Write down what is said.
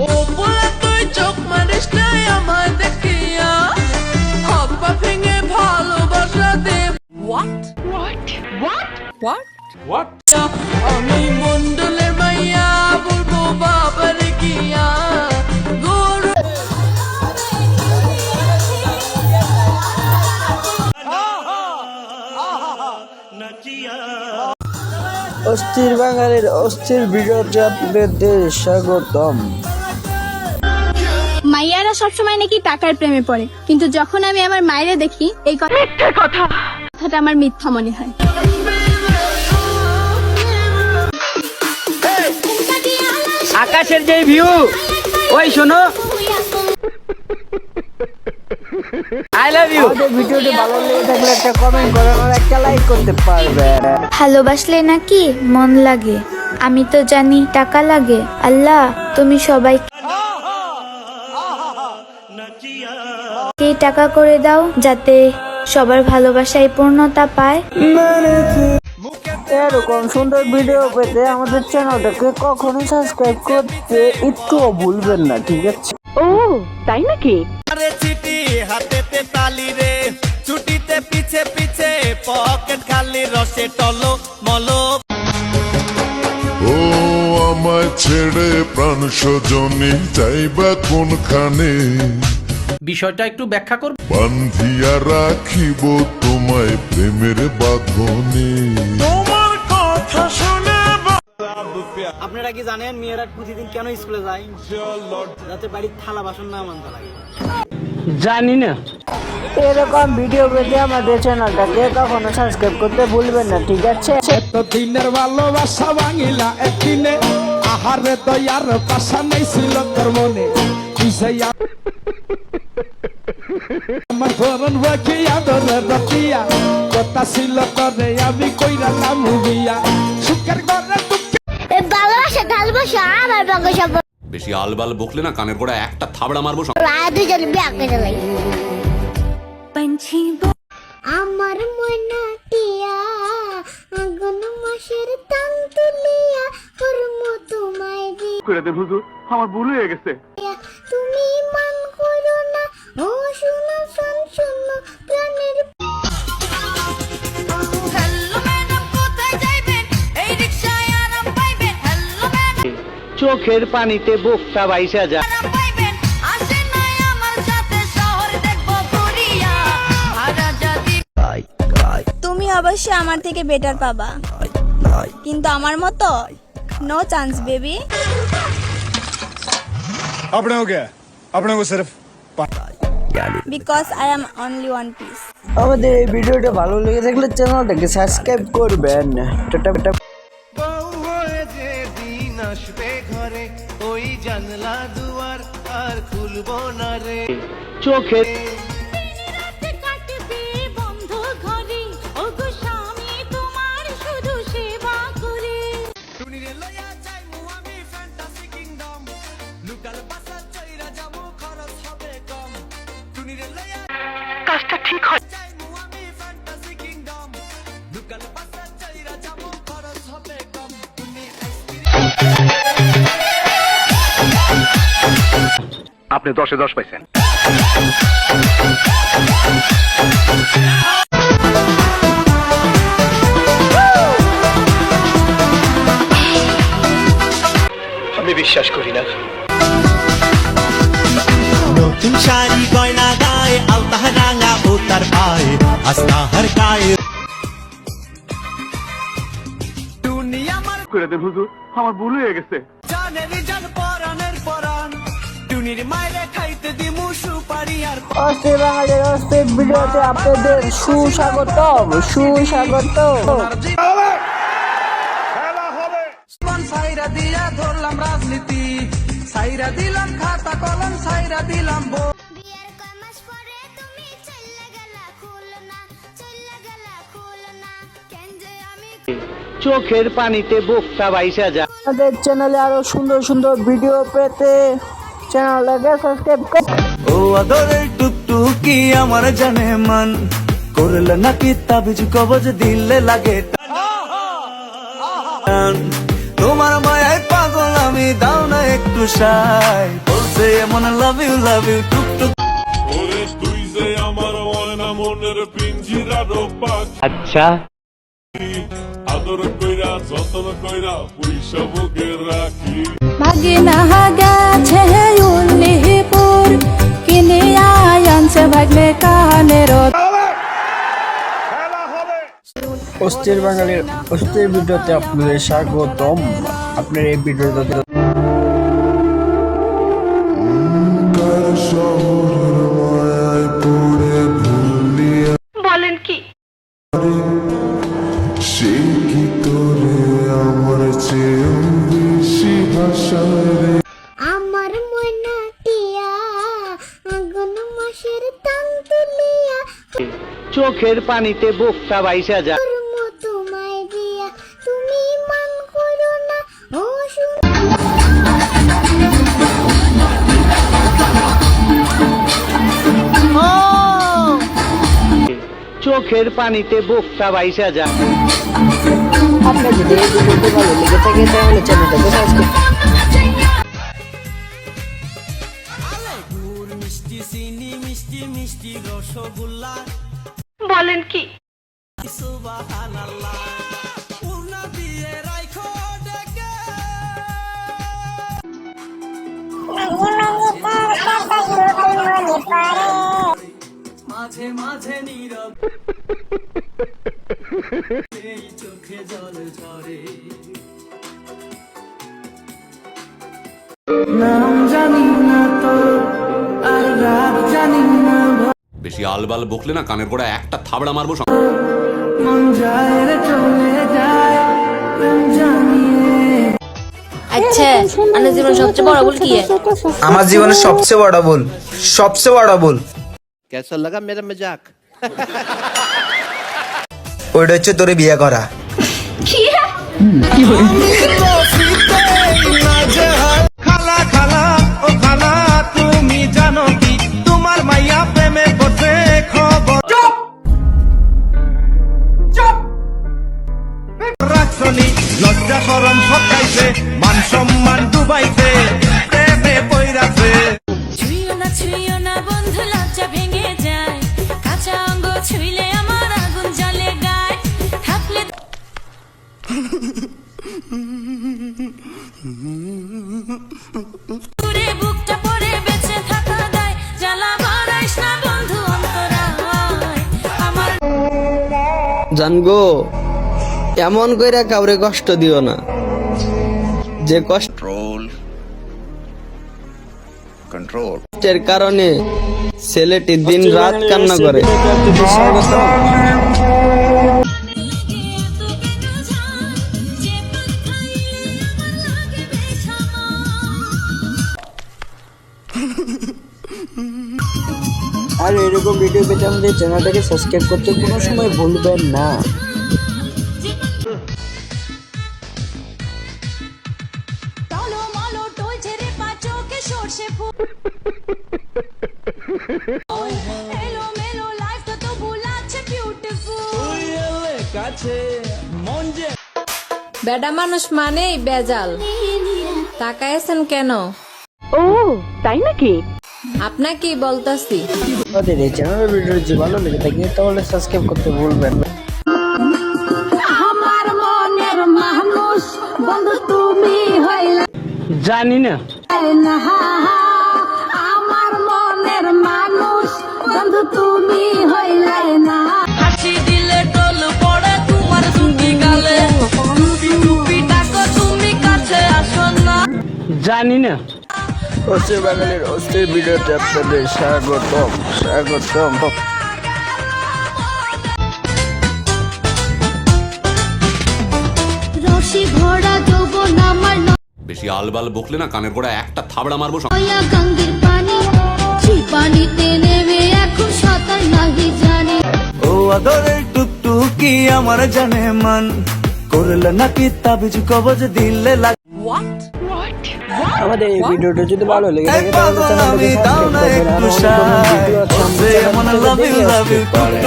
ও বলে তুই চোখ মারিস নাই আমায় দেখিয়া, হাত পা ভেঙে ভালোবাসা দে। What? আমি মন্ডলের মাইয়া বলবো বাবার গিয়া গরু। অস্থির বাঙালির অস্থির ভিডিওতে আপনাদের স্বাগতম। মাইয়ারা সবসময় নাকি টাকার প্রেমে পড়ে, কিন্তু যখন আমি আমার মায়েরে দেখি এই কথাটা আমার মিথ্যা মনে হয়। আকাশের যে ভিউ, ওই শোনো, আই লাভ ইউ। আমাদের ভিডিওটি ভালো লেগে থাকলে একটা কমেন্ট করে আর একটা লাইক করতে পারবেন। ভালোবাসলে নাকি মন লাগে, আমি তো জানি টাকা লাগে। আল্লাহ তুমি সবাইকে টাকা করে দাও, যাতে সবার ভালোবাসায় পূর্ণতা পায়। এরকম সুন্দর ভিডিও পেতে আমাদের চ্যানেলটাকে কখনো সাবস্ক্রাইব করতে একটুও ভুলবেন না, ঠিক আছে? আরে চিঠি হাতেতে তালি রে, ছুটিতে পিছে পিছে পকেট খালি, রসে টলো মলো। ও আমায় ছেড়ে প্রাণ স্বজনী যাইবা কোনখানে, বিষয়টা একটু ব্যাখ্যা করব। বান্ধিয়া রাখিব তোমায় প্রেমের বাঁধনে। আপনারা কি জানেন মেয়েরা প্রতিদিন কেন স্কুলে যায়? যাতে বাড়ির থালা বাসন না মানতে লাগে। জানি না। এরকম ভিডিও পেতে আমাদের চ্যানেলটাকে কখনো সাবস্ক্রাইব করতে ভুলবেন না, ঠিক আছে? দিনের ভালোবাসা ভাঙিলা একদিনে, আহারে দয়ার পাশা নেই ছিল তোর মনে। আমার ধরন বাকিয়া ধরে রতিয়া, কথা ছিল করে আমি কইরা নাম বিয়া, সুখের ঘরে ভালোবাসা ঢালবাসা আমার বাগসা। বেশি আলবাল বকলে না কানের গোড়া একটা থাবড়া মারবো। দুজন বিয়া করে লাই। আমার মনা টিয়া আগুন মাসের তাং তুলিয়া করম তোমায় দি করে দে হুজুর, আমার ভুল হয়ে গেছে। তুমি মান করো না, ও শুনো শোন শোনো প্রাণের। চোখের পানিতে বোকটা বাইসা যায়। তুমি অবশ্যই আমার থেকে বেটার পাবা, কিন্তু আমার মতো নো চান্স বেবি। अपने हो गया, अपने को सिर्फ because I am only one piece. আমাদের এই ভিডিওটা ভালো লেগে থাকলে চ্যানেলটাকে সাবস্ক্রাইব করবেন। টাটা। বউ হয়ে যে দিন আসবে ঘরে, ওই জানলা দুয়ার আর খুলবো না রে। চোখের টুনিরে লইয়া যাইমু আমি ফ্যান্টাসি কিংডম, লুকাল বাসা চইরা যাবো খরচ হবে কম। টুনিরে লইয়া কাজটা ঠিক হয় যাইমু আমি ফ্যান্টাসি কিংডম, লুকাল বাসা চইরা যাবো খরচ হবে কম। আপনি 10-এ 10 পাইছেন। আমি বিশ্বাস করি না। নতুন শাড়ি গয়না গায়ে, আলতা রাঙা ও তার পায়ে, আসনাহার গায়ে। দুনিয়া আমার করে দে হুজুর, আমার ভুল হয়ে গেছে। জানের জান পরানের পরান, টুনির মায়েরে খাইতে দিমু সুপারি আর। অস্থির বাঙালির অস্থির ভিডিওতে আপনাদের সুস্বাগতম। সাইরা দিয়া ধরলাম রাজনীতি, সাইরা দিলাম খাতা কলম, সাইরা দিলাম বিয়ের কয় মাস পরে তুমি চলে গেলা খুলনা, কেন যে আমি চোখের পানিতে বোকটা বাইসা যায়। আমাদের চ্যানেলে আরো সুন্দর সুন্দর ভিডিও পেতে চ্যানেলটাকে সাবস্ক্রাইব করুন। ও আদরের টুকটুকি আমার জানে মান, করলে নাকি তাবিজ কবজ দিলে লাগে। তোমার মায়ায় পাগল আমি। তুমি দাও না একটু সাই বলছে এমন লাভ ইউ টুকটুক ওরে তুই যে আমার ময়না মনের পিঞ্জিরার পাখি আচ্ছা আদর কইরা যতন কইরা পুইসা বুকে রাখি ভাগে না গেছে উল্লিপুর কিনে আনছে ভাগলে কানের অস্থির বাঙালির অস্থির ভিডিওতে আপনাদের স্বাগতম। আপনার এই ভিডিওটাতে বলেন কি সে কি তোরে আমার চেয়ে বেশি ভাষায় আমার ময়না টিয়া আগুন মাসের টান তুলিয়া চোখের পানিতে বুকটা বাইসা যায়। তোমায় দিয়া তুমি মান করো না ও চোখের পানিতে বুকটা বাইসা যায়। আপনার যদি এই ভিডিওটি ভালো লেগে থাকে তাহলে চ্যানেলটাকে সাবস্ক্রাইব মিষ্টি চিনি মিষ্টি মিষ্টি রসগোল্লা বলেন কি সুবহানাল্লাহ পূর্ণা দিয়ে রাখো ডেকে মাঝে মাঝে নীরব এই চোখে জল ঝরে নাম জানি না তো আর রাত জানি না বেশি আলবাল বকলে না কানের গোড়া একটা থাবড়া মারবো। মন যায় রে চলে যায় প্রেম জানিয়ে আচ্ছা আমার জীবন সবচেয়ে বড় ভুল কি আমার জীবনের সবচেয়ে বড় ভুল কেসা লাগা মেরা মজাক ওইটা হচ্ছে তোরে বিয়ে করা। খালা খালা ও খালা তুমি জানো কি তোমার মাইয়া প্রেমে পড়ছে খবর চুপ রাখছনি লজ্জা শরম সকাইছে মান সম্মান ডুবাইছে প্রেমে পইরাছে ছুঁয়ো না বন্ধু লজ্জা ভেঙে যায় কাঁচা অঙ্গ ছুঁইলে আমার আগুন জ্বলে গায় থাকলে পুরে বুকটা পড়ে বেঁচে থাকা দায় জ্বালা বাড়াইস না বন্ধু অন্তরায় আমার জানগো এমন কইরা কাউরে কষ্ট দিও না যে কষ্টের কারণে ছেলেটি দিন রাত কান্না করে। আর এরকম ভিডিও পেতে আমাদের চ্যানেলটাকে সাবস্ক্রাইব করতে কোনো সময় ভুলবেন না। টলমলো টলছে রে পা চোখে সর্ষে ফুল এলো মেলো লাইফটা তো ভুলাচ্ছে বিউটিফুল বেডা মানুষ মানেই বেজাল তাকাইছেন কেন ও তাই নাকি আপনাকে বলতাছি আমাদের এই চ্যানেলের ভিডিও যদি ভালো লেগে থাকে তাহলে সাবস্ক্রাইব করতে ভুলবেন না। আমার মনের মানুষ বন্ধু তুমি হইলে জানি না আমার মনের মানুষ বন্ধু তুমি হইলে না হাসি দিলে টল পড়ে তোমার দুটি গালে টুপি ডাকো তুমি কাছে আসো না জানি না। অস্থির বাঙালির অস্থির ভিডিওতে আপনাদের স্বাগতম। রশি ভরা যৌবন আমার বেশি আলবাল বকলে না কানের গোড়া একটা থাবড়া মারবো। নয়া গঙ্গের পানি সেই পানিতে নেমে এখন সাঁতার নাহি জানি ও আদরের টুকটুকি আমার জানে মান করলে নাকি তাবিজ কবজ দিলে আমাদের এই ভিডিওটা যদি ভালো লেগে থাকে তাহলে চ্যানেলটাকে সাবস্ক্রাইব করবেন। আর অনেক ভিডিও আছে আমাদের চ্যানেলে দেখে আসতে পারেন।